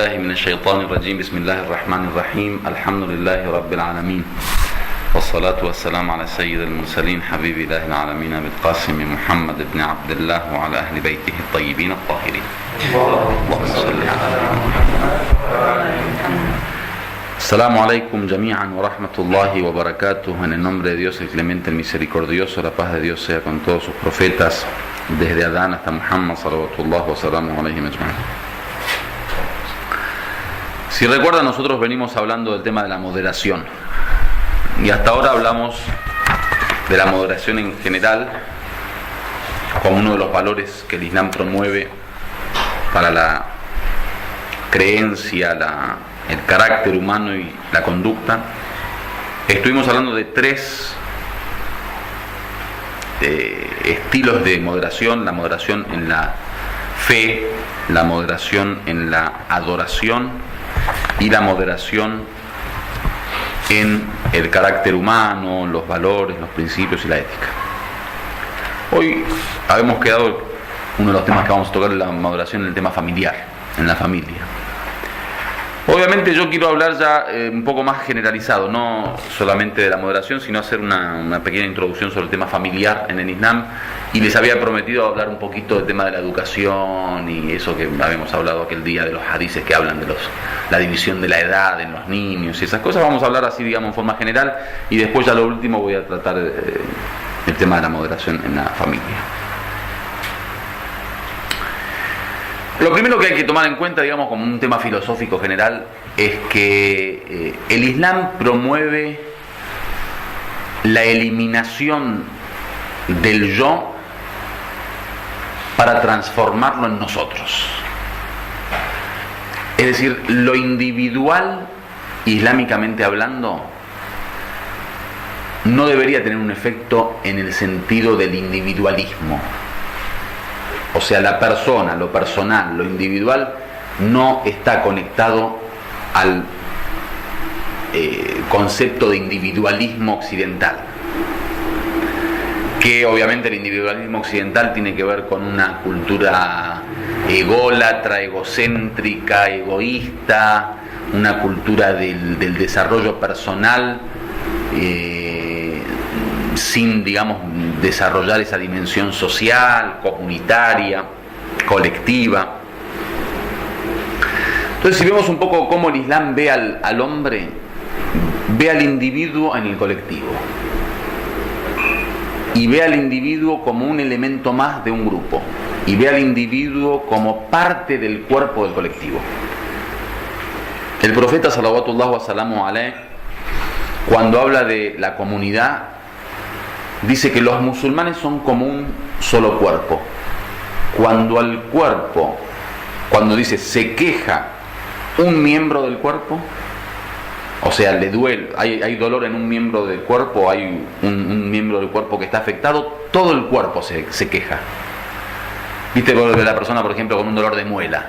بالله من الشيطان الرجيم بسم الله الرحمن الرحيم الحمد لله رب العالمين والصلاة والسلام على سيد المرسلين حبيب الله العالمين بالقاسم محمد بن عبد الله وعلى أهل بيته الطيبين الطاهرين اللهم صل على محمد. Assalamu alaikum jami'an wa rahmatullahi wa barakatuh. En el nombre de Dios, el clemente, el misericordioso, la paz de Dios sea con todos sus profetas, desde Adán hasta Muhammad, salawatullah wa salamu alayhim ajma'in. Si recuerdan, nosotros venimos hablando del tema de la moderación. Y hasta ahora hablamos de la moderación en general, como uno de los valores que el Islam promueve para la creencia, el carácter humano y la conducta. Estuvimos hablando de tres estilos de moderación: la moderación en la fe, la moderación en la adoración y la moderación en el carácter humano, los valores, los principios y la ética. Hoy habemos quedado, uno de los temas que vamos a tocar es la moderación en el tema familiar, en la familia. Obviamente yo quiero hablar ya un poco más generalizado, no solamente de la moderación, sino hacer una pequeña introducción sobre el tema familiar en el Islam. Y les había prometido hablar un poquito del tema de la educación y eso que habíamos hablado aquel día, de los hadices que hablan de la división de la edad en los niños y esas cosas. Vamos a hablar así, digamos, en forma general, y después ya lo último voy a tratar el tema de la moderación en la familia. Lo primero que hay que tomar en cuenta, digamos, como un tema filosófico general, es que el Islam promueve la eliminación del yo para transformarlo en nosotros. Es decir, lo individual, islámicamente hablando, no debería tener un efecto en el sentido del individualismo. O sea, la persona, lo personal, lo individual, no está conectado al concepto de individualismo occidental. Que obviamente el individualismo occidental tiene que ver con una cultura ególatra, egocéntrica, egoísta, una cultura del desarrollo personal, sin, digamos, desarrollar esa dimensión social, comunitaria, colectiva. Entonces, si vemos un poco cómo el Islam ve al hombre, ve al individuo en el colectivo y ve al individuo como un elemento más de un grupo y ve al individuo como parte del cuerpo del colectivo. El profeta salawatullah wa salamu alayhi, cuando habla de la comunidad, dice que los musulmanes son como un solo cuerpo. Cuando dice se queja un miembro del cuerpo, o sea, le duele, hay dolor en un miembro del cuerpo, hay un miembro del cuerpo que está afectado, todo el cuerpo se queja. Viste de la persona, por ejemplo, con un dolor de muela.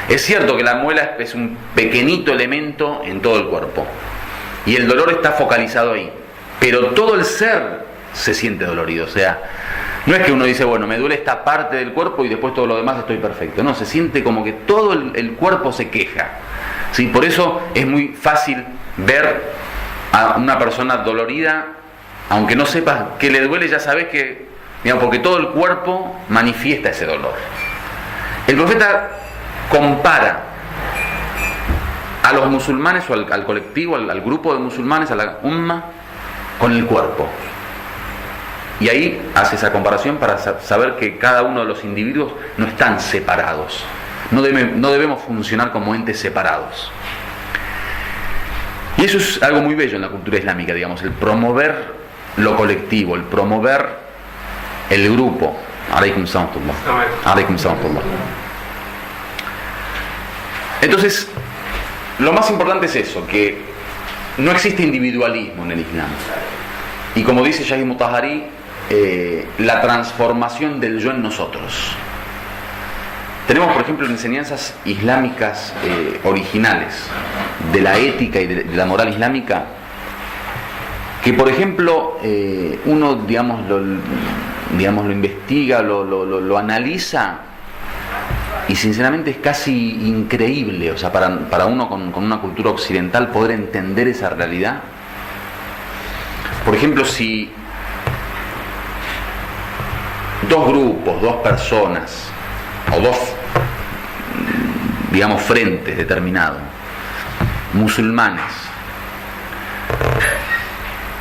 Es cierto que la muela es un pequeñito elemento en todo el cuerpo y el dolor está focalizado ahí, pero todo el ser se siente dolorido. O sea, no es que uno dice, bueno, me duele esta parte del cuerpo y después todo lo demás estoy perfecto. No, se siente como que todo el cuerpo se queja, ¿sí? Por eso es muy fácil ver a una persona dolorida, aunque no sepas que le duele, ya sabes que, digamos, porque todo el cuerpo manifiesta ese dolor. El profeta compara a los musulmanes o al colectivo, al grupo de musulmanes, a la umma, con el cuerpo. Y ahí hace esa comparación para saber que cada uno de los individuos no están separados. No debemos funcionar como entes separados. Y eso es algo muy bello en la cultura islámica, digamos, el promover lo colectivo, el promover el grupo. Alaykum salam. Alaykum salam. Entonces, lo más importante es eso, que no existe individualismo en el Islam. Y como dice Shahid Mutahari, la transformación del yo en nosotros. Tenemos, por ejemplo, enseñanzas islámicas originales de la ética y de la moral islámica, que, por ejemplo, uno, digamos, lo investiga, lo analiza Y sinceramente es casi increíble, o sea, para uno con una cultura occidental poder entender esa realidad. Por ejemplo, si dos grupos, dos personas, o dos, digamos, frentes determinados, musulmanes,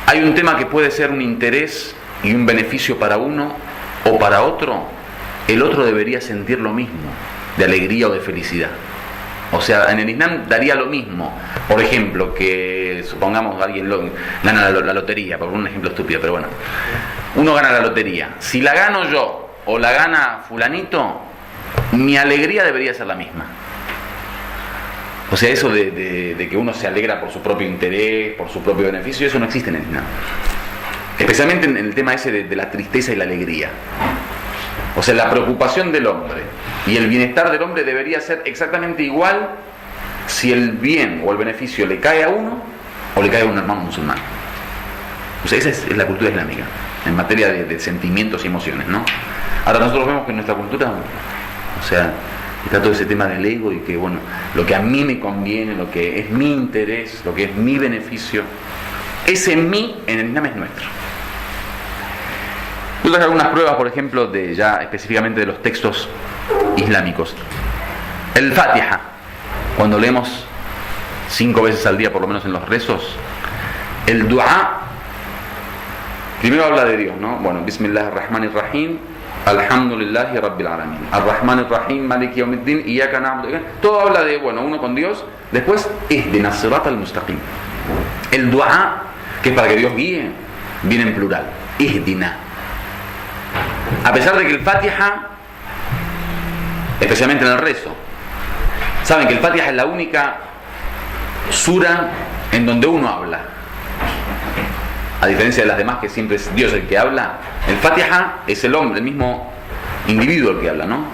hay un tema que puede ser un interés y un beneficio para uno o para otro, el otro debería sentir lo mismo, de alegría o de felicidad. O sea, en el Islam daría lo mismo. Por ejemplo, que supongamos alguien gana la lotería, por un ejemplo estúpido, pero bueno. Uno gana la lotería. Si la gano yo o la gana fulanito, mi alegría debería ser la misma. O sea, eso de que uno se alegra por su propio interés, por su propio beneficio, eso no existe en el Islam. Especialmente en el tema ese de la tristeza y la alegría. O sea, la preocupación del hombre y el bienestar del hombre debería ser exactamente igual si el bien o el beneficio le cae a uno o le cae a un hermano musulmán. O sea, esa es la cultura islámica en materia de sentimientos y emociones, ¿no? Ahora nosotros vemos que en nuestra cultura, o sea, está todo ese tema del ego y que, bueno, lo que a mí me conviene, lo que es mi interés, lo que es mi beneficio, ese mí en el Islam es nuestro. Yo traje algunas pruebas, por ejemplo, ya específicamente de los textos islámicos. El Fatiha, cuando leemos 5 veces al día, por lo menos en los rezos, el dua, primero habla de Dios, ¿no? Bueno, Bismillahirrahmanirrahim, Alhamdulillahi Rabbil Alamin, Ar-Rahmanir-Rahim, Maliki Yawmiddin, Iyyaka na'budu. Todo habla de, bueno, uno con Dios. Después, Ihdina as-siratal mustaqim. El dua, que es para que Dios guíe, viene en plural. Ihdina. A pesar de que el Fatiha, especialmente en el rezo, saben que el Fatiha es la única sura en donde uno habla, a diferencia de las demás que siempre es Dios el que habla. El Fatiha es el hombre, el mismo individuo el que habla, ¿no?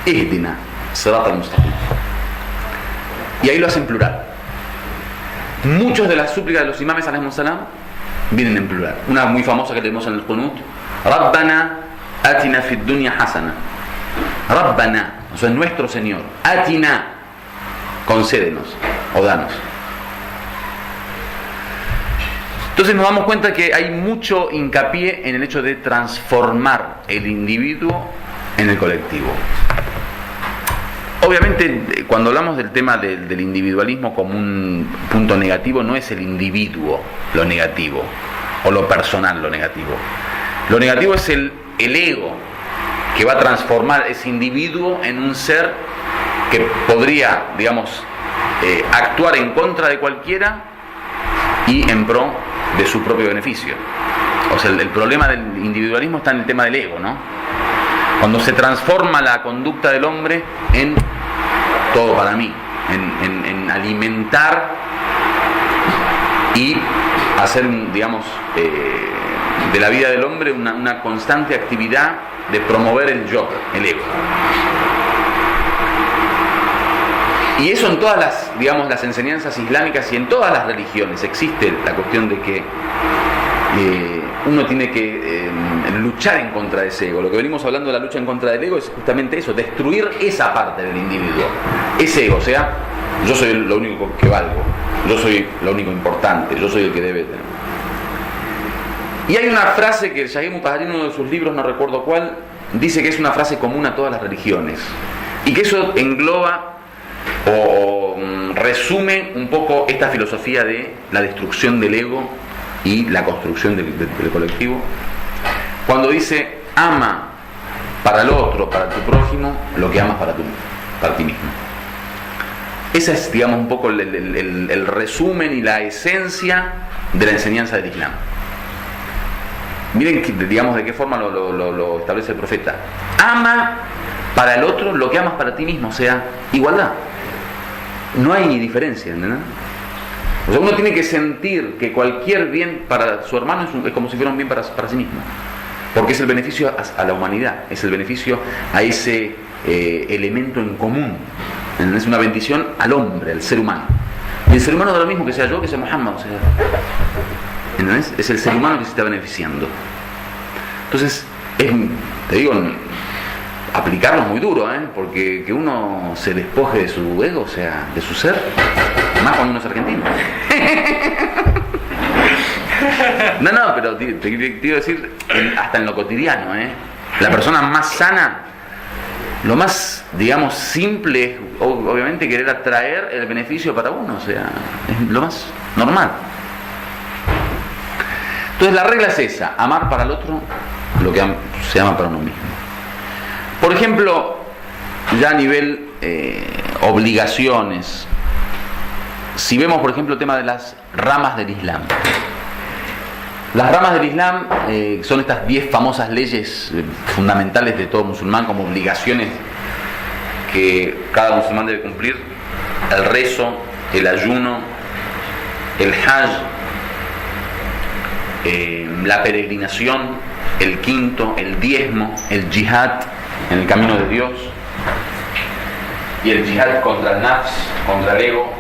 Ihdina siratal mustaqim. Y ahí lo hacen en plural. Muchas de las súplicas de los imames alayhimus salam vienen en plural. Una muy famosa que tenemos en el Qunut: Rabbana atina fid dunya hasana. Rabbana, o sea, nuestro Señor. Atina, concédenos o danos. Entonces nos damos cuenta que hay mucho hincapié en el hecho de transformar el individuo en el colectivo. Obviamente, cuando hablamos del tema del individualismo como un punto negativo, no es el individuo lo negativo o lo personal lo negativo. Lo negativo es el ego que va a transformar ese individuo en un ser que podría, digamos, actuar en contra de cualquiera y en pro de su propio beneficio. O sea, el problema del individualismo está en el tema del ego, ¿no? Cuando se transforma la conducta del hombre en todo para mí, en alimentar y hacer, digamos, de la vida del hombre una constante actividad de promover el yo, el ego. Y eso en todas las, digamos, las enseñanzas islámicas y en todas las religiones existe la cuestión de que uno tiene que luchar en contra de ese ego. Lo que venimos hablando de la lucha en contra del ego es justamente eso, destruir esa parte del individuo, ese ego. O sea, yo soy lo único que valgo, yo soy lo único importante, yo soy el que debe tener. Y hay una frase que el Shaykh Mutahari, en uno de sus libros, no recuerdo cuál, dice que es una frase común a todas las religiones y que eso engloba o resume un poco esta filosofía de la destrucción del ego y la construcción del colectivo, cuando dice: ama para el otro, para tu prójimo, lo que amas para ti mismo. Ese es, digamos, un poco el resumen y la esencia de la enseñanza del Islam. Miren, digamos, de qué forma lo establece el profeta: ama para el otro lo que amas para ti mismo, o sea, igualdad. No hay diferencia, ¿no? O sea, uno tiene que sentir que cualquier bien para su hermano es como si fuera un bien para sí mismo, porque es el beneficio a la humanidad, es el beneficio a ese elemento en común, es una bendición al hombre, al ser humano. Y el ser humano da lo mismo que sea yo, que sea Muhammad, o sea, ¿entendés? Es el ser humano que se está beneficiando. Entonces, te digo, aplicarlo es muy duro, porque que uno se despoje de su ego, o sea, de su ser, más cuando uno es argentino. No, pero te quiero decir, hasta en lo cotidiano, la persona más sana, lo más, digamos, simple es obviamente querer atraer el beneficio para uno, o sea, es lo más normal. Entonces la regla es esa: amar para el otro lo que se ama para uno mismo. Por ejemplo, ya a nivel obligaciones, si vemos por ejemplo el tema de las ramas del Islam. Las ramas del Islam son estas 10 famosas leyes fundamentales de todo musulmán, como obligaciones que cada musulmán debe cumplir: el rezo, el ayuno, el hajj, la peregrinación, el quinto, el diezmo, el yihad en el camino de Dios, y el yihad contra el nafs, contra el ego,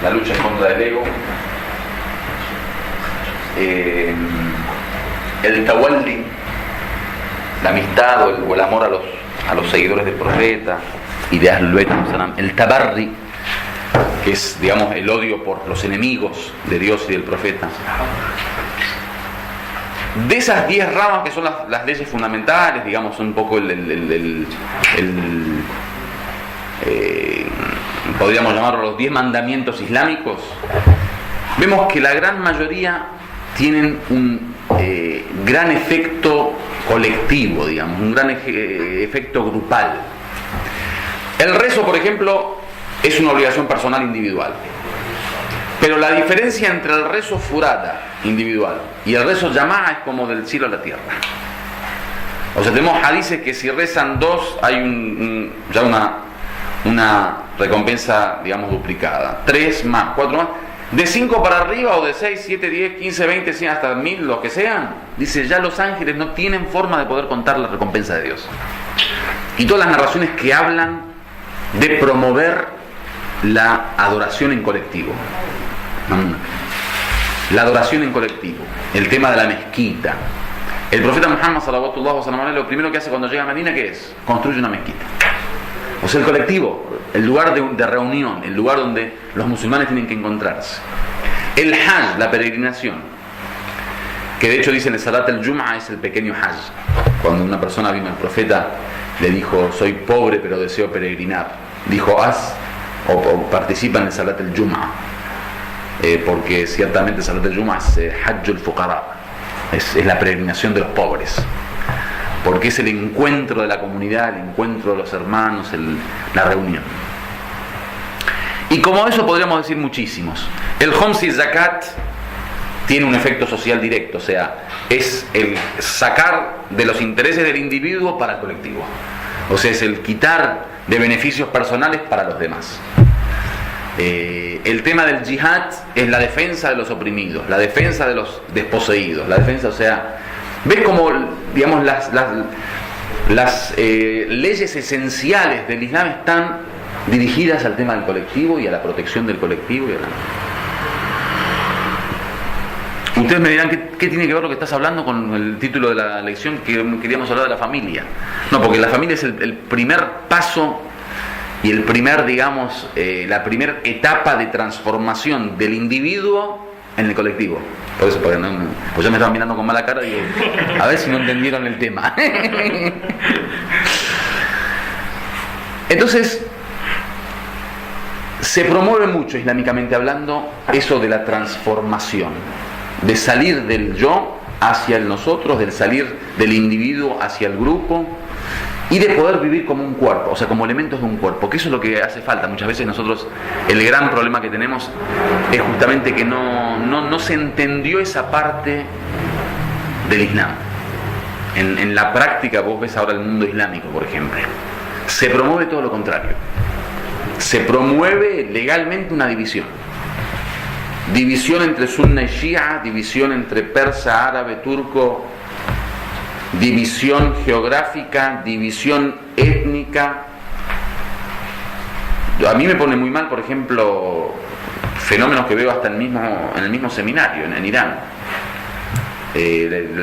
la lucha en contra del ego, el tawalli, la amistad o el amor a los seguidores del profeta y de Ahlul Bayt, el tabarri, que es, digamos, el odio por los enemigos de Dios y del profeta. De esas 10 ramas que son las leyes fundamentales, digamos, un poco podríamos llamarlo los 10 mandamientos islámicos, vemos que la gran mayoría tienen un gran efecto colectivo, digamos, un gran efecto grupal. El rezo, por ejemplo, es una obligación personal individual. Pero la diferencia entre el rezo furada individual y el rezo llamá es como del cielo a la tierra. O sea, tenemos hadices que si rezan 2 hay ya una recompensa, digamos, duplicada. 3 más, 4 más. De 5 para arriba, o de 6, 7, 10, 15, 20, 100, hasta 1000, los que sean, dice, ya los ángeles no tienen forma de poder contar la recompensa de Dios. Y todas las narraciones que hablan de promover la adoración en colectivo. La adoración en colectivo, el tema de la mezquita. El profeta Muhammad sallallahu alaihi wasallam, lo primero que hace cuando llega a Medina, ¿qué es? Construye una mezquita. O sea, el colectivo, el lugar de reunión, el lugar donde los musulmanes tienen que encontrarse. El hajj, la peregrinación, que de hecho dicen el salat al-jum'a es el pequeño hajj. Cuando una persona vino al profeta, le dijo, soy pobre pero deseo peregrinar, dijo, haz o participa en el salat al-jum'a, porque ciertamente el salat al-jum'a es hajj al-fuqara, es la peregrinación de los pobres, porque es el encuentro de la comunidad, el encuentro de los hermanos, la reunión. Y como eso podríamos decir muchísimos. El Homs y Zakat tiene un efecto social directo, o sea, es el sacar de los intereses del individuo para el colectivo. O sea, es el quitar de beneficios personales para los demás. El tema del yihad es la defensa de los oprimidos, la defensa de los desposeídos, la defensa, o sea, ¿ves cómo, digamos, las leyes esenciales del Islam están dirigidas al tema del colectivo y a la protección del colectivo? Ustedes me dirán, ¿qué tiene que ver lo que estás hablando con el título de la lección, que queríamos hablar de la familia? No, porque la familia es el primer paso y el primer, digamos, la primera etapa de transformación del individuo en el colectivo. Por eso, porque pues ya me estaban mirando con mala cara y digo, a ver si no entendieron el tema. Entonces, se promueve mucho, islámicamente hablando, eso de la transformación, de salir del yo hacia el nosotros, del salir del individuo hacia el grupo, y de poder vivir como un cuerpo, o sea, como elementos de un cuerpo, que eso es lo que hace falta. Muchas veces nosotros, el gran problema que tenemos es justamente que no se entendió esa parte del Islam. En la práctica, vos ves ahora el mundo islámico, por ejemplo, se promueve todo lo contrario. Se promueve legalmente una división entre sunna y shia, división entre persa, árabe, turco, división geográfica, división étnica. A mí me pone muy mal, por ejemplo, fenómenos que veo hasta en el mismo seminario en Irán.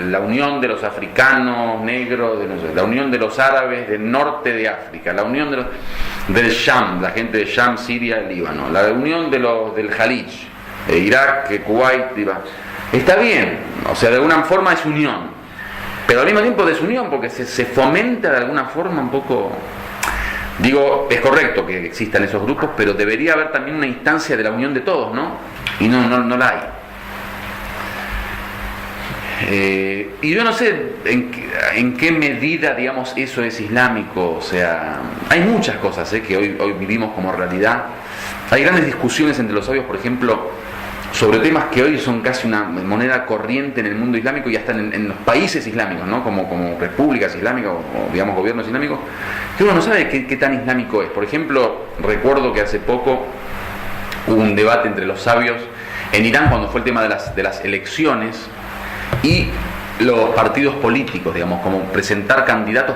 la unión de los africanos negros, la unión de los árabes del norte de África, la unión del Sham, la gente de Sham, Siria, Líbano, la unión del Jalij, Irak, Kuwait, Líbano. Está bien, o sea, de alguna forma es unión, pero al mismo tiempo desunión, porque se fomenta de alguna forma un poco. Digo, es correcto que existan esos grupos, pero debería haber también una instancia de la unión de todos, ¿no? Y no la hay. Y yo no sé en qué medida, digamos, eso es islámico. O sea, hay muchas cosas que hoy vivimos como realidad. Hay grandes discusiones entre los sabios, por ejemplo, sobre temas que hoy son casi una moneda corriente en el mundo islámico y hasta en los países islámicos, ¿no? Como repúblicas islámicas o digamos gobiernos islámicos, que uno no sabe qué tan islámico es. Por ejemplo, recuerdo que hace poco hubo un debate entre los sabios en Irán cuando fue el tema de las elecciones y los partidos políticos, digamos, como presentar candidatos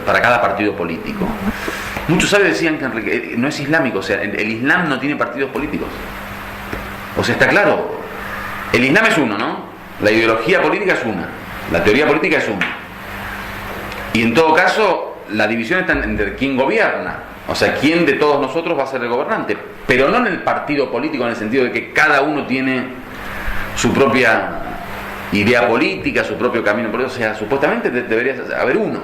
para cada partido político. Muchos sabios decían que no es islámico, o sea, el Islam no tiene partidos políticos. O sea, está claro, el Islam es uno, ¿no? La ideología política es una, la teoría política es una. Y en todo caso, la división está entre quién gobierna, o sea, quién de todos nosotros va a ser el gobernante, pero no en el partido político en el sentido de que cada uno tiene su propia idea política, su propio camino político, o sea, supuestamente debería haber uno.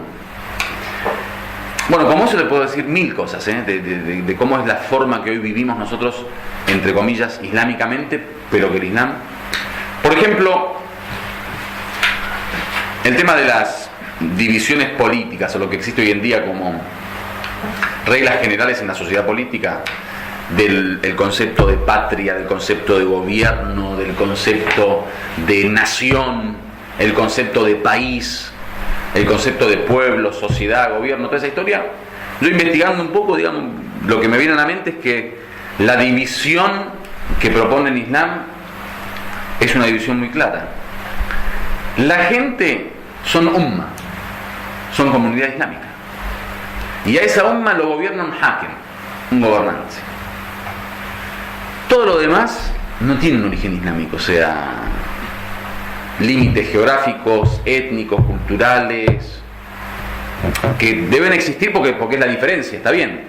Bueno, como eso le puedo decir mil cosas, de cómo es la forma que hoy vivimos nosotros, entre comillas, islámicamente, pero que el Islam... Por ejemplo, el tema de las divisiones políticas, o lo que existe hoy en día como reglas generales en la sociedad política, del concepto de patria, del concepto de gobierno, del concepto de nación, el concepto de país, el concepto de pueblo, sociedad, gobierno, toda esa historia. Yo investigando un poco, digamos, lo que me viene a la mente es que la división que propone el Islam es una división muy clara. La gente son umma, son comunidad islámica, y a esa umma lo gobierna un hakem, un gobernante. Todo lo demás no tiene un origen islámico, o sea, límites geográficos, étnicos, culturales, que deben existir porque es la diferencia, está bien.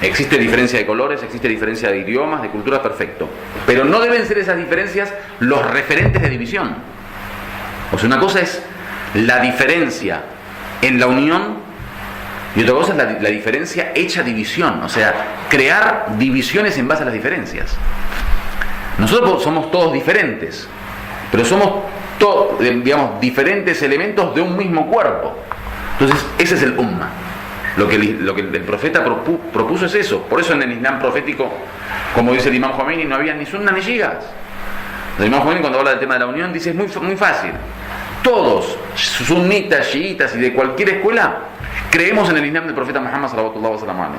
Existe diferencia de colores, existe diferencia de idiomas, de culturas, perfecto. Pero no deben ser esas diferencias los referentes de división. O sea, una cosa es la diferencia en la unión y otra cosa es la diferencia hecha división. O sea, crear divisiones en base a las diferencias. Nosotros somos todos diferentes, pero somos digamos, diferentes elementos de un mismo cuerpo. Entonces, ese es el umma. Lo que el profeta propuso es eso. Por eso en el Islam profético, como dice el Imam Khomeini, no había ni sunna ni shias. El Imam Khomeini, cuando habla del tema de la unión, dice es muy fácil. Todos, sunitas, chiitas y de cualquier escuela, creemos en el Islam del profeta Muhammad sallallahu alaihi wasallam.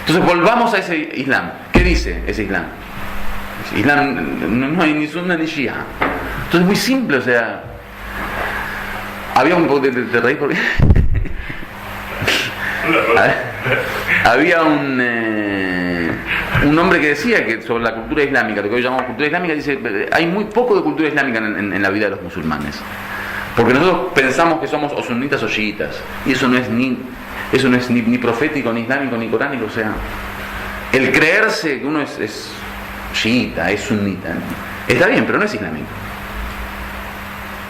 Entonces volvamos a ese Islam. ¿Qué dice ese Islam? Islam no hay ni sunna ni shia. Entonces es muy simple, o sea, había un poco de reír porque había un hombre que decía que sobre la cultura islámica, lo que hoy llamamos cultura islámica, dice hay muy poco de cultura islámica en la vida de los musulmanes, porque nosotros pensamos que somos o sunitas o chiitas, y eso no es ni profético, ni islámico, ni coránico. O sea, el creerse que uno es chiita, es sunita, está bien, pero no es islámico.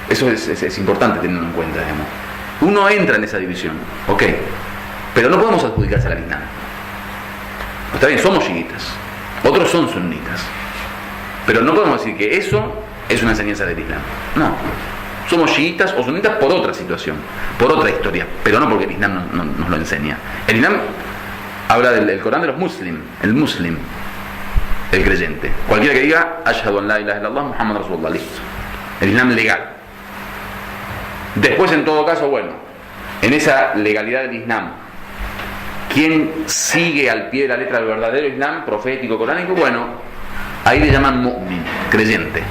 Eso es importante tenerlo en cuenta, digamos. Uno entra en esa división, ok, pero no podemos adjudicarse al Islam. Está bien, somos chiitas, otros son sunnitas, pero no podemos decir que eso es una enseñanza del Islam. No, somos chiitas o sunnitas por otra situación, por otra historia, pero no porque el Islam nos lo enseña. El Islam habla del Corán de los muslim, el muslim, el creyente. Cualquiera que diga ashhadu an la ilaha illallah Muhammad Rasulullah, listo. El Islam legal. Después, en todo caso, bueno, en esa legalidad del Islam, ¿quién sigue al pie de la letra del verdadero Islam profético, coránico? Bueno, ahí le llaman mu'min, creyente.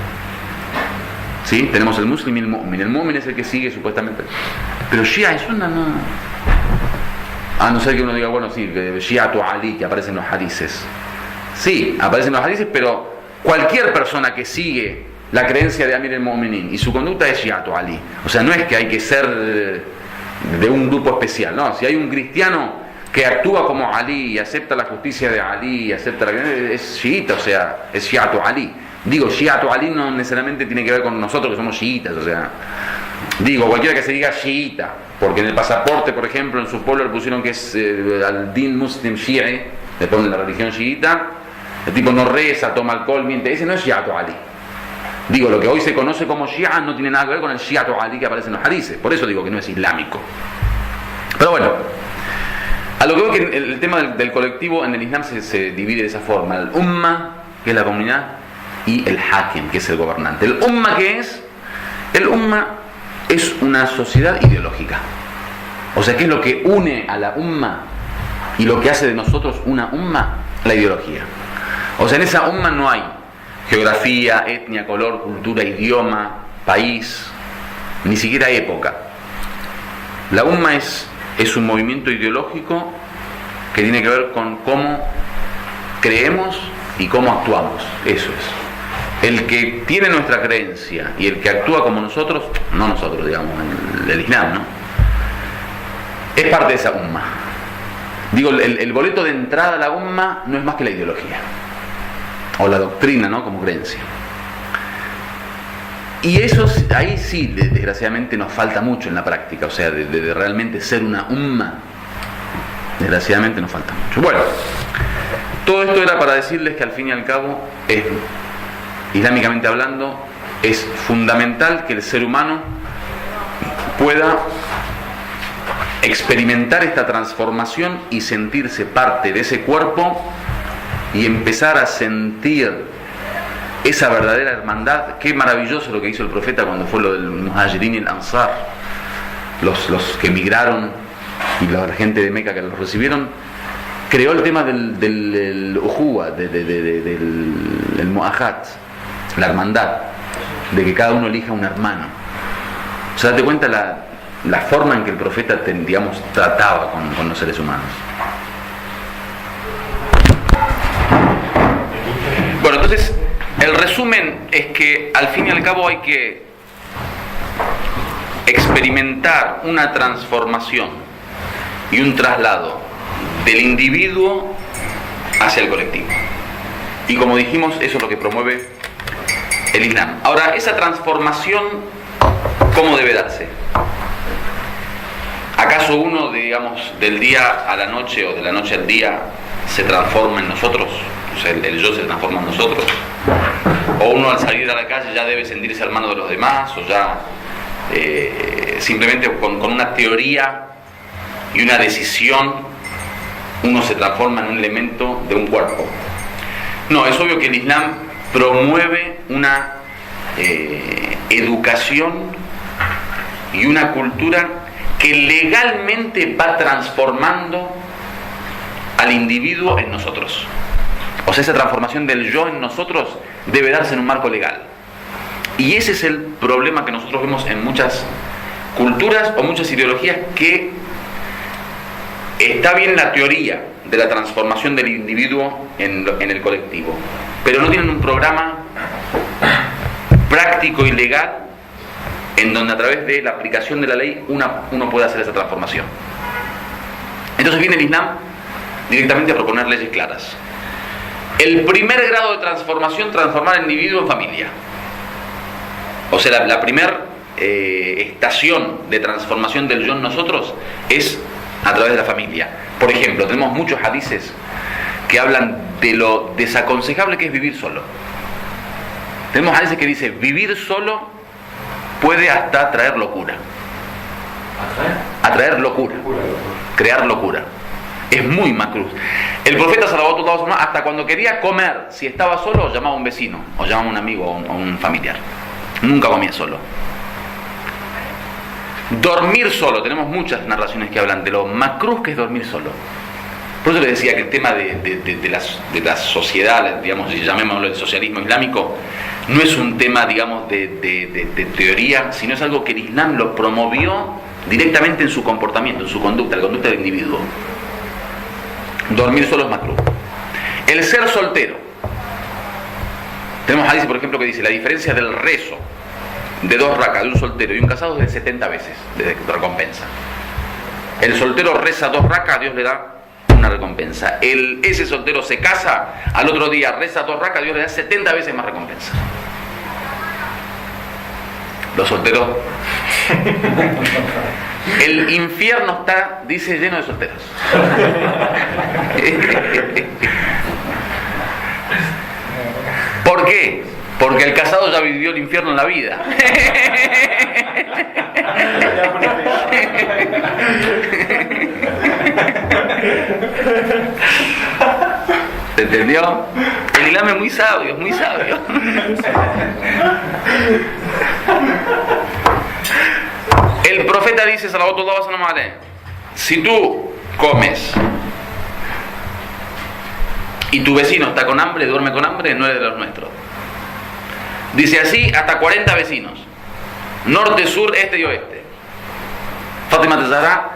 ¿Sí? Tenemos el muslim y el mu'min. El mu'min es el que sigue supuestamente. Pero Shia y Sunna no. A no ser que uno diga, bueno, sí, Shia tu Ali, que aparecen en los hadices. Sí, aparecen en los hadices, pero cualquier persona que sigue la creencia de Amir el-Mu'minin y su conducta es Shi'atu Ali. O sea, no es que hay que ser de un grupo especial, no. Si hay un cristiano que actúa como Ali y acepta la justicia de Ali y acepta es chiita, o sea, es Shi'atu Ali. Digo, Shi'atu Ali no necesariamente tiene que ver con nosotros que somos chiitas, o sea, digo, cualquiera que se diga chiita, porque en el pasaporte, por ejemplo, en su pueblo le pusieron que es al din muslim shi'i, le ponen la religión chiita, el tipo no reza, toma alcohol, miente, ese no es Shi'atu Ali. Digo, lo que hoy se conoce como Shia no tiene nada que ver con el Shi'atu Ali que aparece en los hadices, por eso digo que no es islámico. Pero bueno, a lo que veo que el tema del colectivo en el Islam se divide de esa forma: el umma, que es la comunidad, y el hakim, que es el gobernante. El umma, ¿qué es? El umma es una sociedad ideológica. O sea, ¿qué es lo que une a la umma y lo que hace de nosotros una umma? La ideología. O sea, en esa umma no hay geografía, etnia, color, cultura, idioma, país, ni siquiera época. La umma es un movimiento ideológico que tiene que ver con cómo creemos y cómo actuamos. Eso es. El que tiene nuestra creencia y el que actúa como nosotros, no nosotros, digamos, el Islam, ¿no? Es parte de esa umma. Digo, el boleto de entrada a la umma no es más que la ideología o la doctrina, ¿no? Como creencia. Y eso ahí sí, desgraciadamente, nos falta mucho en la práctica, o sea, de realmente ser una umma, desgraciadamente nos falta mucho. Bueno, todo esto era para decirles que al fin y al cabo, islámicamente hablando, es fundamental que el ser humano pueda experimentar esta transformación y sentirse parte de ese cuerpo y empezar a sentir esa verdadera hermandad. Qué maravilloso lo que hizo el profeta cuando fue lo del Muhajirin y el Ansar, los que emigraron y la gente de Meca que los recibieron. Creó el tema del ujuwa, del muahat, la hermandad, de que cada uno elija un hermano. O sea, date cuenta la forma en que el profeta, digamos, trataba con los seres humanos. Bueno, entonces, el resumen es que al fin y al cabo hay que experimentar una transformación y un traslado del individuo hacia el colectivo. Y como dijimos, eso es lo que promueve el Islam. Ahora, esa transformación, ¿cómo debe darse? ¿Acaso uno, digamos, del día a la noche o de la noche al día se transforma en nosotros? O sea, el yo se transforma en nosotros. O uno al salir a la calle ya debe sentirse hermano de los demás, o ya simplemente con una teoría y una decisión uno se transforma en un elemento de un cuerpo. No, es obvio que el Islam promueve una educación y una cultura que legalmente va transformando al individuo en nosotros. O sea, esa transformación del yo en nosotros debe darse en un marco legal. Y ese es el problema que nosotros vemos en muchas culturas o muchas ideologías, que está bien la teoría de la transformación del individuo en el colectivo, pero no tienen un programa práctico y legal en donde a través de la aplicación de la ley uno puede hacer esa transformación. Entonces viene el Islam directamente a proponer leyes claras. El primer grado de transformación, transformar al individuo en familia. O sea, la primera estación de transformación del yo en nosotros es a través de la familia. Por ejemplo, tenemos muchos hadices que hablan de lo desaconsejable que es vivir solo. Tenemos hadices que dice vivir solo puede hasta traer locura. Atraer locura. Crear locura. Es muy macruz. El profeta sallallahu alaihi wasallam, hasta cuando quería comer, si estaba solo, llamaba a un vecino, o llamaba a un amigo o un familiar. Nunca comía solo. Dormir solo, tenemos muchas narraciones que hablan de lo macruz que es dormir solo. Por eso les decía que el tema de la sociedad, digamos, llamémoslo el socialismo islámico, no es un tema, digamos, de teoría, sino es algo que el Islam lo promovió directamente en su comportamiento, en su conducta, la conducta del individuo. Dormir solo es macruz. El ser soltero. Tenemos hadith, por ejemplo, que dice la diferencia del rezo de 2 rakas de un soltero y un casado es de 70 veces de recompensa. El soltero reza 2 rakas, Dios le da una recompensa. Ese soltero se casa, al otro día reza 2 rakas, Dios le da 70 veces más recompensa. Los solteros. El infierno está, dice, lleno de solteros. ¿Por qué? Porque el casado ya vivió el infierno en la vida. ¿Te entendió? El Islam es muy sabio, es muy sabio. El profeta dice, sallallahu alaihi wasallam, si tú comes y tu vecino está con hambre, duerme con hambre, no eres de los nuestros. Dice así hasta 40 vecinos, norte, sur, este y oeste. Fátima Zahra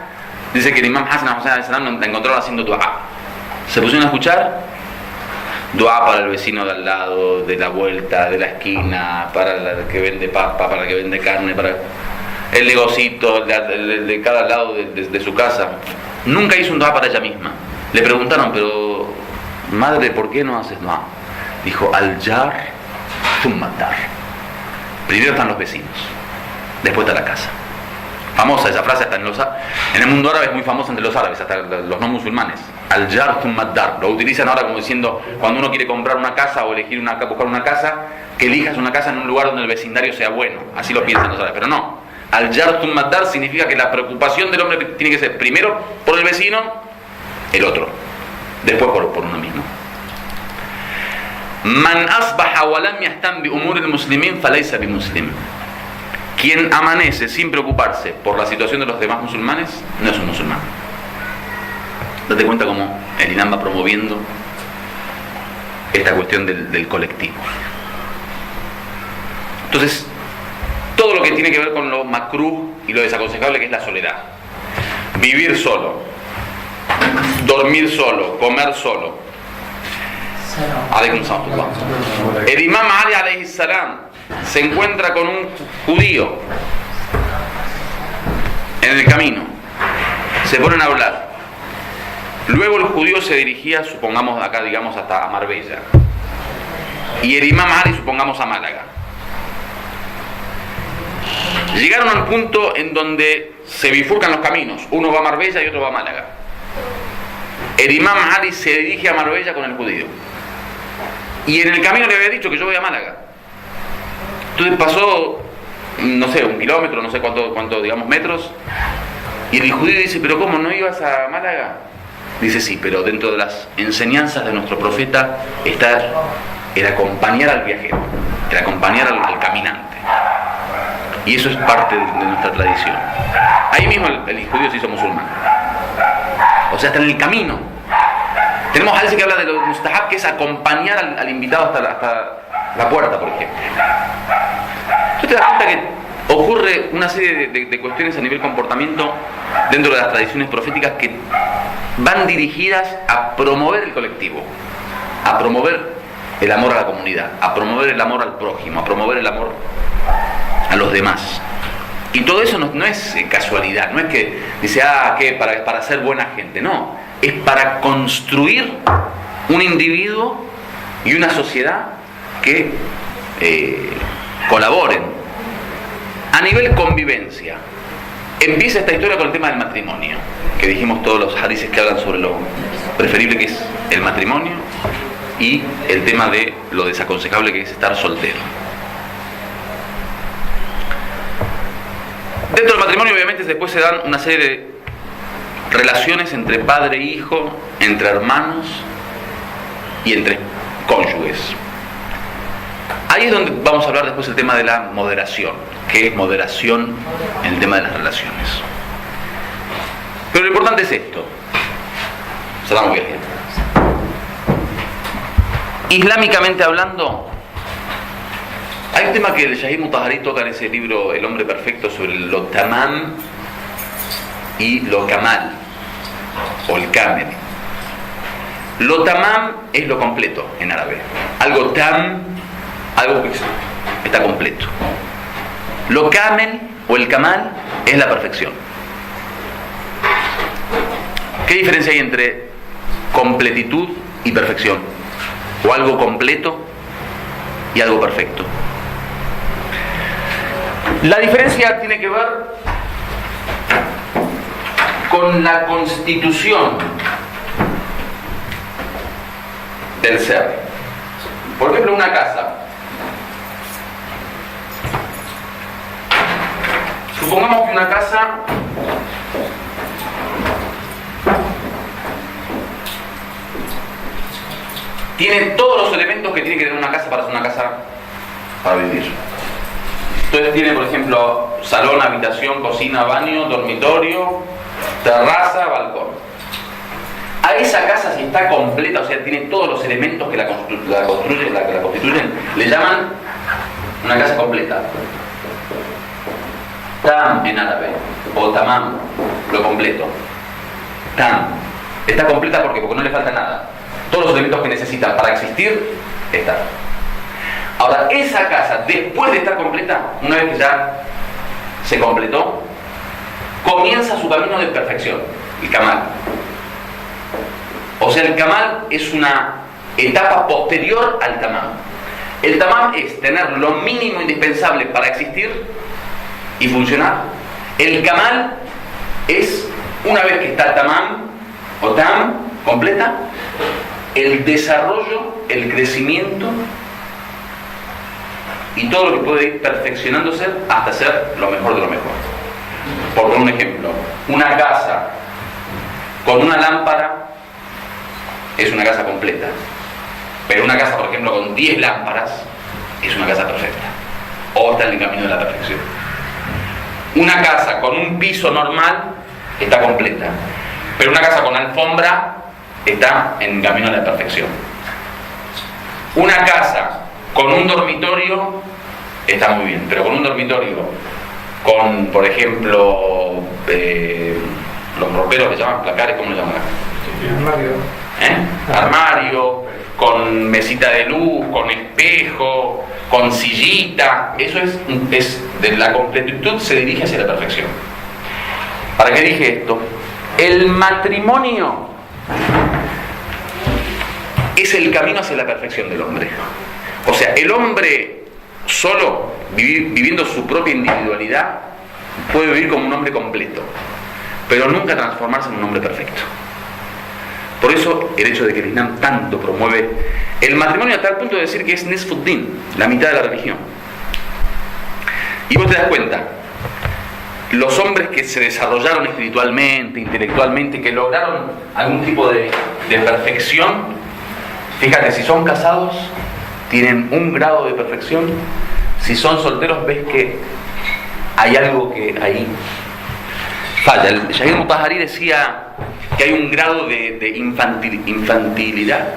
dice que el imam Hassan la encontraron haciendo dua. Se pusieron a escuchar dua para el vecino de al lado, de la vuelta, de la esquina, para el que vende papa, para el que vende carne, para el negocito de cada lado de su casa. Nunca hizo un dua para ella misma. Le preguntaron, pero madre, ¿por qué no haces dua? Dijo, al-jar thumma dar. Primero están los vecinos, después está la casa. Famosa esa frase, hasta en el mundo árabe es muy famosa entre los árabes, hasta los no musulmanes. Al-jar thumma dar. Lo utilizan ahora como diciendo, cuando uno quiere comprar una casa o elegir buscar una casa, que elijas una casa en un lugar donde el vecindario sea bueno. Así lo piensan los árabes, pero no. Al-jar thumma dar significa que la preocupación del hombre tiene que ser primero por el vecino, el otro, después por uno mismo. Man asbaha wa lam yahtam bi umur al-muslimin falaysa bimuslim. Quien amanece sin preocuparse por la situación de los demás musulmanes no es un musulmán. Date cuenta cómo el Islam va promoviendo esta cuestión del colectivo. Entonces, todo lo que tiene que ver con lo makruh y lo desaconsejable, que es la soledad, vivir solo, dormir solo, comer solo. El imam Ali alayhi salam se encuentra con un judío en el camino, se ponen a hablar. Luego el judío se dirigía, supongamos acá, digamos, hasta Marbella, y el imam Ali, supongamos, a Málaga. Llegaron al punto en donde se bifurcan los caminos, uno va a Marbella y otro va a Málaga. El imam Ali se dirige a Marbella con el judío, y en el camino le había dicho que yo voy a Málaga. Entonces pasó, no sé, 1 kilómetro, no sé cuánto digamos, metros, y el judío dice, pero ¿cómo, no ibas a Málaga? Dice, sí, pero dentro de las enseñanzas de nuestro profeta está el acompañar al viajero, el acompañar al caminante. Y eso es parte de nuestra tradición. Ahí mismo el judío se hizo musulmán. O sea, está en el camino. Tenemos alguien que habla de lo mustahab, que es acompañar al invitado hasta la puerta, por ejemplo. Tú te das cuenta que ocurre una serie de cuestiones a nivel comportamiento dentro de las tradiciones proféticas que van dirigidas a promover el colectivo, a promover el amor a la comunidad, a promover el amor al prójimo, a promover el amor a los demás. Y todo eso no es casualidad, no es que dice, que para ser buena gente, no, es para construir un individuo y una sociedad que colaboren a nivel convivencia. Empieza esta historia con el tema del matrimonio, que dijimos todos los hadices que hablan sobre lo preferible que es el matrimonio y el tema de lo desaconsejable que es estar soltero. Dentro del matrimonio obviamente después se dan una serie de relaciones entre padre e hijo, entre hermanos y entre cónyuges. Ahí es donde vamos a hablar después del tema de la moderación. ¿Qué es moderación en el tema de las relaciones? Pero lo importante es esto. Salamos bien. Islámicamente hablando, hay un tema que el Shahid Mutahari toca en ese libro El hombre perfecto, sobre lo tamam y lo kamal o el kamel. Lo tamam es lo completo en árabe. Algo tam algo que está completo. Lo kamel o el kamal es la perfección. ¿Qué diferencia hay entre completitud y perfección? O algo completo y algo perfecto. La diferencia tiene que ver con la constitución del ser. Por ejemplo, una casa. Supongamos que una casa tiene todos los elementos que tiene que tener una casa para ser una casa para vivir. Entonces tiene, por ejemplo, salón, habitación, cocina, baño, dormitorio, terraza, balcón. A esa casa, si está completa, o sea, tiene todos los elementos que la constituyen, le llaman una casa completa. Tam en árabe, o tamam, lo completo. Tam. Está completa porque no le falta nada. Todos los elementos que necesitan para existir están. Ahora, esa casa, después de estar completa, una vez que ya se completó, comienza su camino de perfección, el kamal. O sea, el kamal es una etapa posterior al tamam. El tamam es tener lo mínimo indispensable para existir y funcionar. El kamal es, una vez que está tamam o tam completa, el desarrollo, el crecimiento y todo lo que puede ir perfeccionándose hasta ser lo mejor de lo mejor. Por poner un ejemplo, una casa con una lámpara es una casa completa, pero una casa, por ejemplo, con 10 lámparas es una casa perfecta, o está en el camino de la perfección. Una casa con un piso normal está completa, pero una casa con alfombra está en camino a la perfección. Una casa con un dormitorio está muy bien, pero con un dormitorio con, por ejemplo, los roperos que llaman placares, ¿cómo le llaman? Armario, con mesita de luz, con espejo, con sillita. Eso es de la completitud, se dirige hacia la perfección. ¿Para qué dije esto? El matrimonio es el camino hacia la perfección del hombre. O sea, el hombre solo, viviendo su propia individualidad, puede vivir como un hombre completo, pero nunca transformarse en un hombre perfecto. Por eso el hecho de que el Islam tanto promueve el matrimonio a tal punto de decir que es Nisfuddin, la mitad de la religión. Y vos te das cuenta, los hombres que se desarrollaron espiritualmente, intelectualmente, que lograron algún tipo de perfección, fíjate, si son casados, tienen un grado de perfección. Si son solteros, ves que hay algo que ahí falla. El Shahid Mutahari decía que hay un grado de infantilidad.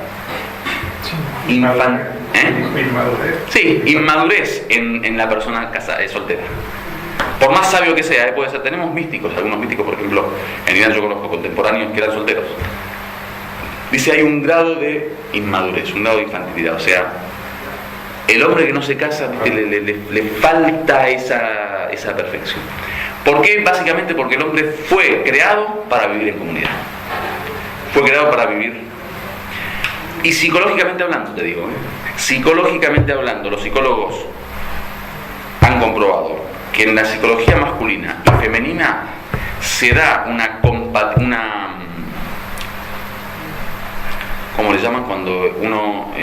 Inmadurez. Sí, inmadurez en la persona casada, soltera. Por más sabio que sea, puede ser. Tenemos místicos, algunos místicos, por ejemplo, en Irán yo conozco contemporáneos que eran solteros. Dice, hay un grado de inmadurez, un grado de infantilidad. O sea, el hombre que no se casa le falta esa perfección. ¿Por qué? Básicamente porque el hombre fue creado para vivir en comunidad. Fue creado para vivir. Y psicológicamente hablando, te digo, psicológicamente hablando, los psicólogos han comprobado que en la psicología masculina y femenina se da una ¿cómo le llaman? Cuando uno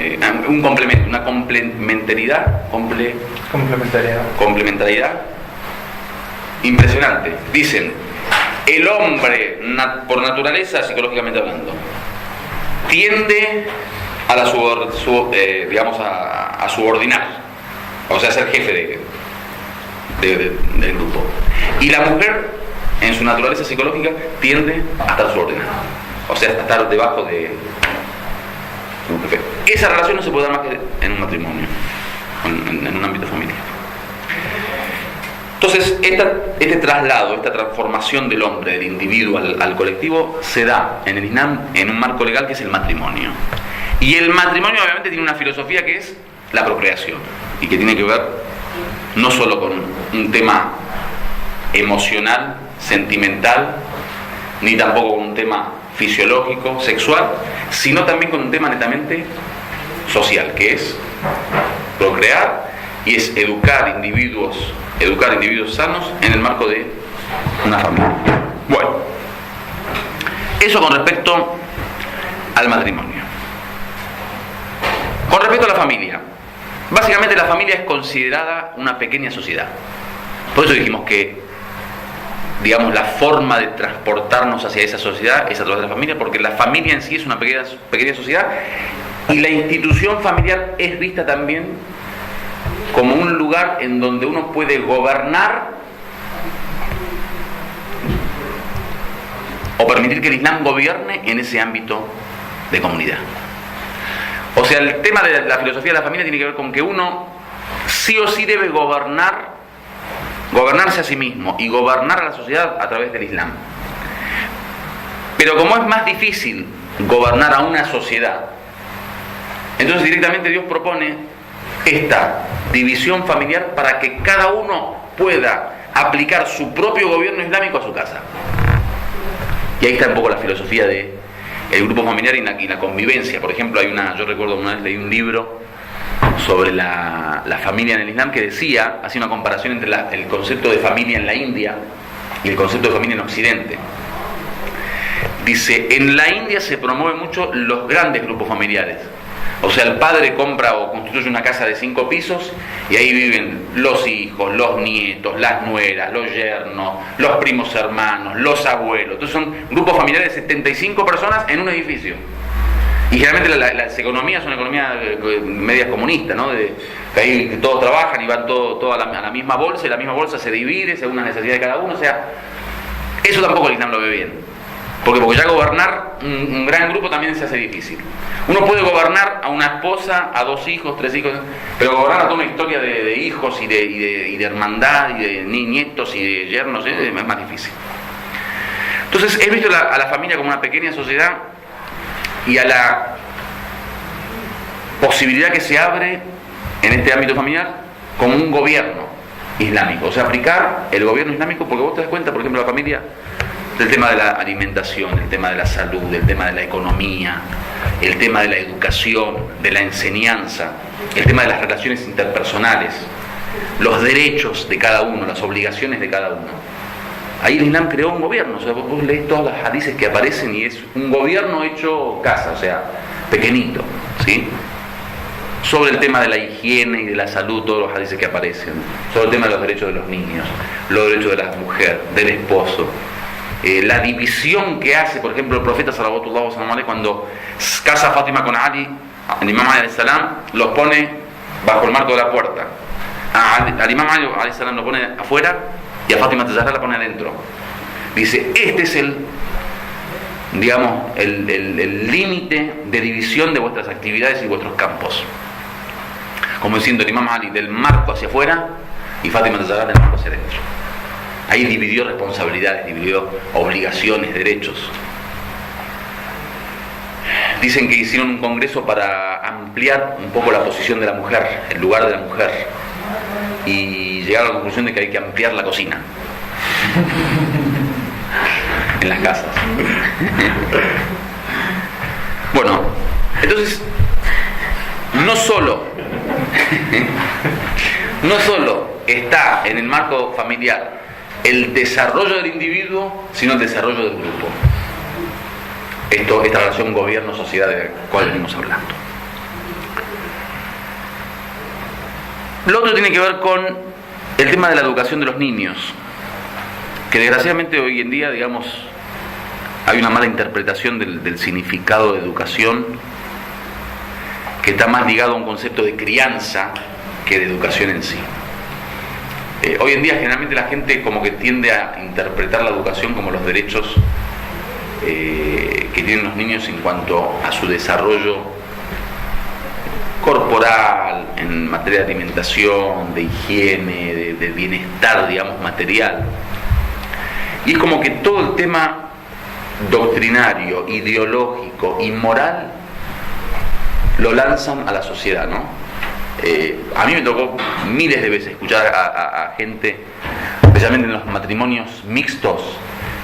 un complemento, una complementariedad impresionante. Dicen, el hombre por naturaleza, psicológicamente hablando, tiende a la a subordinar, o sea, a ser jefe del grupo. Y la mujer, en su naturaleza psicológica, tiende a estar subordinada, o sea, a estar debajo de un jefe. Esa relación no se puede dar más que en un matrimonio, en un ámbito familiar. Entonces, este traslado, esta transformación del hombre, del individuo al colectivo, se da en el Islam en un marco legal que es el matrimonio. Y el matrimonio obviamente tiene una filosofía que es la procreación. y que tiene que ver no solo con un tema emocional, sentimental, ni tampoco con un tema fisiológico, sexual, sino también con un tema netamente social, que es procrear y es educar individuos sanos en el marco de una familia. Bueno, eso con respecto al matrimonio. Con respecto a la familia, básicamente la familia es considerada una pequeña sociedad. Por eso dijimos que, digamos, la forma de transportarnos hacia esa sociedad es a través de la familia, porque la familia en sí es una pequeña sociedad, y la institución familiar es vista también como un lugar en donde uno puede gobernar o permitir que el Islam gobierne en ese ámbito de comunidad. O sea, el tema de la filosofía de la familia tiene que ver con que uno sí o sí debe gobernarse a sí mismo y gobernar a la sociedad a través del Islam. Pero como es más difícil gobernar a una sociedad, entonces directamente Dios propone esta división familiar para que cada uno pueda aplicar su propio gobierno islámico a su casa. Y ahí está un poco la filosofía de el grupo familiar y la convivencia. Por ejemplo, yo recuerdo una vez leí un libro sobre la familia en el Islam que hacía una comparación entre el concepto de familia en la India y el concepto de familia en Occidente. Dice, en la India se promueven mucho los grandes grupos familiares. O sea, el padre compra o constituye una casa de 5 pisos y ahí viven los hijos, los nietos, las nueras, los yernos, los primos hermanos, los abuelos. Entonces son grupos familiares de 75 personas en un edificio. Y generalmente las economías son economías medias comunistas, ¿no? Que ahí todos trabajan y van todos a la misma bolsa, y la misma bolsa se divide según las necesidades de cada uno. O sea, eso tampoco el Islam lo ve bien. Porque ya gobernar un gran grupo también se hace difícil. Uno puede gobernar a una esposa, a 2 hijos, 3 hijos, pero gobernar a toda una historia de hijos y de hermandad y de nietos y de yernos es más difícil. Entonces he visto a la familia como una pequeña sociedad y a la posibilidad que se abre en este ámbito familiar como un gobierno islámico. O sea, aplicar el gobierno islámico, porque vos te das cuenta, por ejemplo, la familia, del tema de la alimentación, el tema de la salud, el tema de la economía, el tema de la educación, de la enseñanza, el tema de las relaciones interpersonales, los derechos de cada uno, las obligaciones de cada uno. Ahí el Islam creó un gobierno. O sea, vos lees todas las hadices que aparecen y es un gobierno hecho casa, o sea, pequeñito, ¿sí? Sobre el tema de la higiene y de la salud, todos los hadices que aparecen, sobre el tema de los derechos de los niños, los derechos de la mujer, del esposo. La división que hace, por ejemplo, el profeta sallallahu alaihi wasallam cuando casa a Fátima con Ali, el imam Ali salam los pone bajo el marco de la puerta. Al imam Ali salam lo pone afuera y a Fátima Zahra la pone adentro. Dice, este es el límite de división de vuestras actividades y vuestros campos. Como diciendo el imam Ali del marco hacia afuera y Fátima Zahra del marco hacia adentro. Ahí dividió responsabilidades, dividió obligaciones, derechos. Dicen que hicieron un congreso para ampliar un poco la posición de la mujer, el lugar de la mujer, y llegaron a la conclusión de que hay que ampliar la cocina en las casas. Bueno, entonces no solo está en el marco familiar el desarrollo del individuo, sino el desarrollo del grupo. Esta relación gobierno-sociedad de la cual venimos hablando. Lo otro tiene que ver con el tema de la educación de los niños, que desgraciadamente hoy en día, digamos, hay una mala interpretación del significado de educación, que está más ligado a un concepto de crianza que de educación en sí. Hoy en día generalmente la gente como que tiende a interpretar la educación como los derechos que tienen los niños en cuanto a su desarrollo corporal, en materia de alimentación, de higiene, de bienestar, digamos, material. Y es como que todo el tema doctrinario, ideológico y moral lo lanzan a la sociedad, ¿no? A mí me tocó miles de veces escuchar a gente, especialmente en los matrimonios mixtos,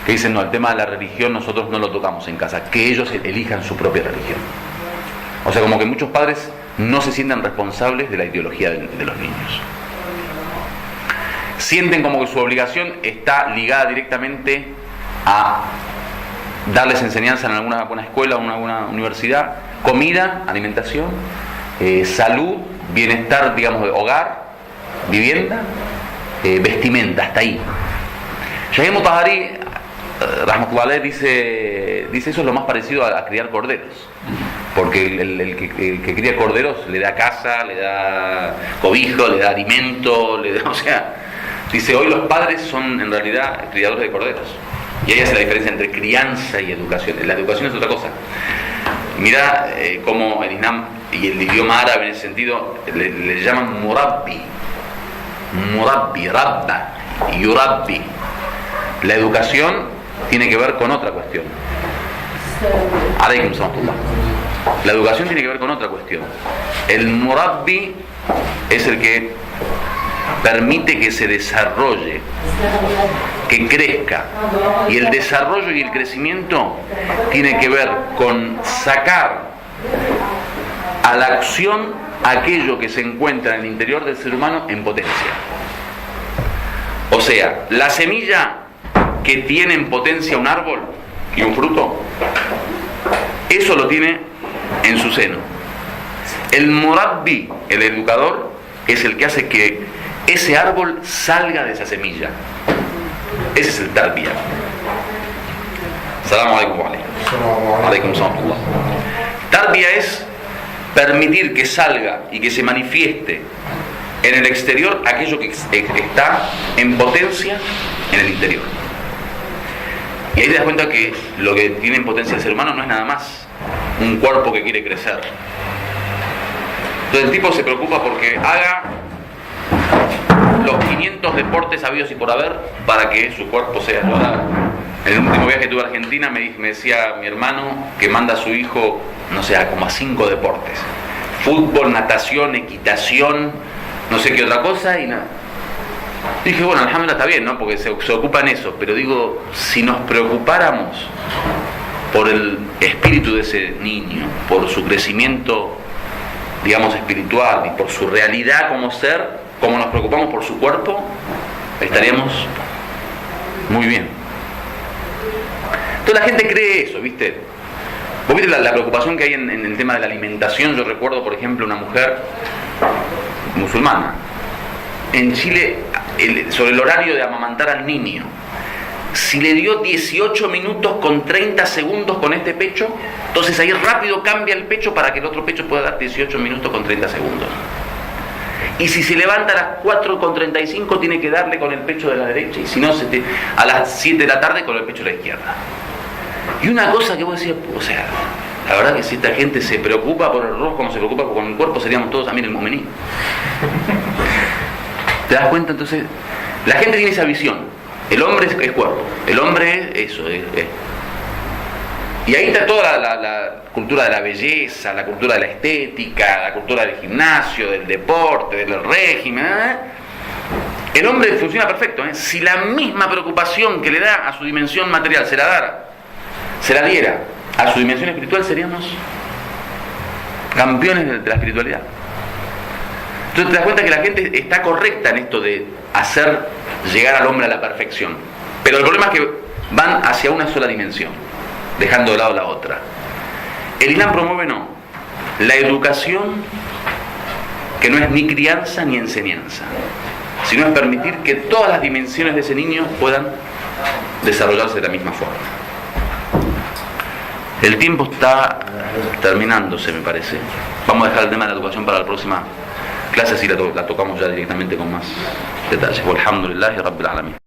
que dicen: no, el tema de la religión nosotros no lo tocamos en casa, que ellos elijan su propia religión. O sea, como que muchos padres no se sientan responsables de la ideología de los niños. Sienten como que su obligación está ligada directamente a darles enseñanza en alguna buena escuela o una buena universidad, comida, alimentación, salud, bienestar, digamos, de hogar, vivienda, vestimenta, hasta ahí. Shaykh Mutahhari Rahmatullah alayh dice eso es lo más parecido a criar corderos, porque el que cría corderos le da casa, le da cobijo, le da alimento, o sea, dice: hoy los padres son en realidad criadores de corderos. Y ahí hace la diferencia entre crianza y educación. La educación es otra cosa. Mira cómo el Islam y el idioma árabe en ese sentido le llaman murabbi, rabba, yurabbi. La educación tiene que ver con otra cuestión. Alaykum salam. La educación tiene que ver con otra cuestión. El murabbi es el que permite que se desarrolle, que crezca. Y el desarrollo y el crecimiento tiene que ver con sacar a la acción aquello que se encuentra en el interior del ser humano en potencia. O sea, la semilla que tiene en potencia un árbol y un fruto, eso lo tiene en su seno. El murabbi, el educador, es el que hace que ese árbol salga de esa semilla. Ese es el tarbiyah. Salamu alaykum wa alaykum salam. Tarbiyah es permitir que salga y que se manifieste en el exterior aquello que está en potencia en el interior. Y ahí te das cuenta que lo que tiene en potencia el ser humano no es nada más un cuerpo que quiere crecer. Entonces el tipo se preocupa porque haga los 500 deportes habidos y por haber para que su cuerpo sea ayudado. En el último viaje que tuve a Argentina me decía mi hermano que manda a su hijo, no sé, como a 5 deportes: fútbol, natación, equitación, no sé qué otra cosa, y nada. Dije, bueno, alhamdulillah, está bien, ¿no? Porque se ocupa en eso, pero digo, si nos preocupáramos por el espíritu de ese niño, por su crecimiento, digamos, espiritual, y por su realidad como ser, como nos preocupamos por su cuerpo, estaríamos muy bien. Entonces la gente cree eso, ¿viste? Vos viste la preocupación que hay en el tema de la alimentación. Yo recuerdo, por ejemplo, una mujer musulmana en Chile, sobre el horario de amamantar al niño. Si le dio 18 minutos con 30 segundos con este pecho, entonces ahí rápido cambia el pecho para que el otro pecho pueda dar 18 minutos con 30 segundos. Y si se levanta a las 4:35 tiene que darle con el pecho de la derecha, y si no, a las 7 de la tarde con el pecho de la izquierda. Y una cosa que vos decías, o sea, la verdad que si esta gente se preocupa por el rostro como se preocupa por el cuerpo, seríamos todos también el mu'minín. ¿Te das cuenta? Entonces, la gente tiene esa visión. El hombre es cuerpo, el hombre es eso. Y ahí está toda la cultura de la belleza, la cultura de la estética, la cultura del gimnasio, del deporte, del régimen. El hombre funciona perfecto, ¿eh? Si la misma preocupación que le da a su dimensión material se la diera a su dimensión espiritual, seríamos campeones de la espiritualidad. Entonces te das cuenta que la gente está correcta en esto de hacer llegar al hombre a la perfección. Pero el problema es que van hacia una sola dimensión, dejando de lado la otra. El Islam promueve la educación, que no es ni crianza ni enseñanza, sino es permitir que todas las dimensiones de ese niño puedan desarrollarse de la misma forma. El tiempo está terminándose, me parece. Vamos a dejar el tema de la educación para la próxima clase, si la tocamos ya directamente con más detalles. Walhamdulillahi Rabbil Alamin.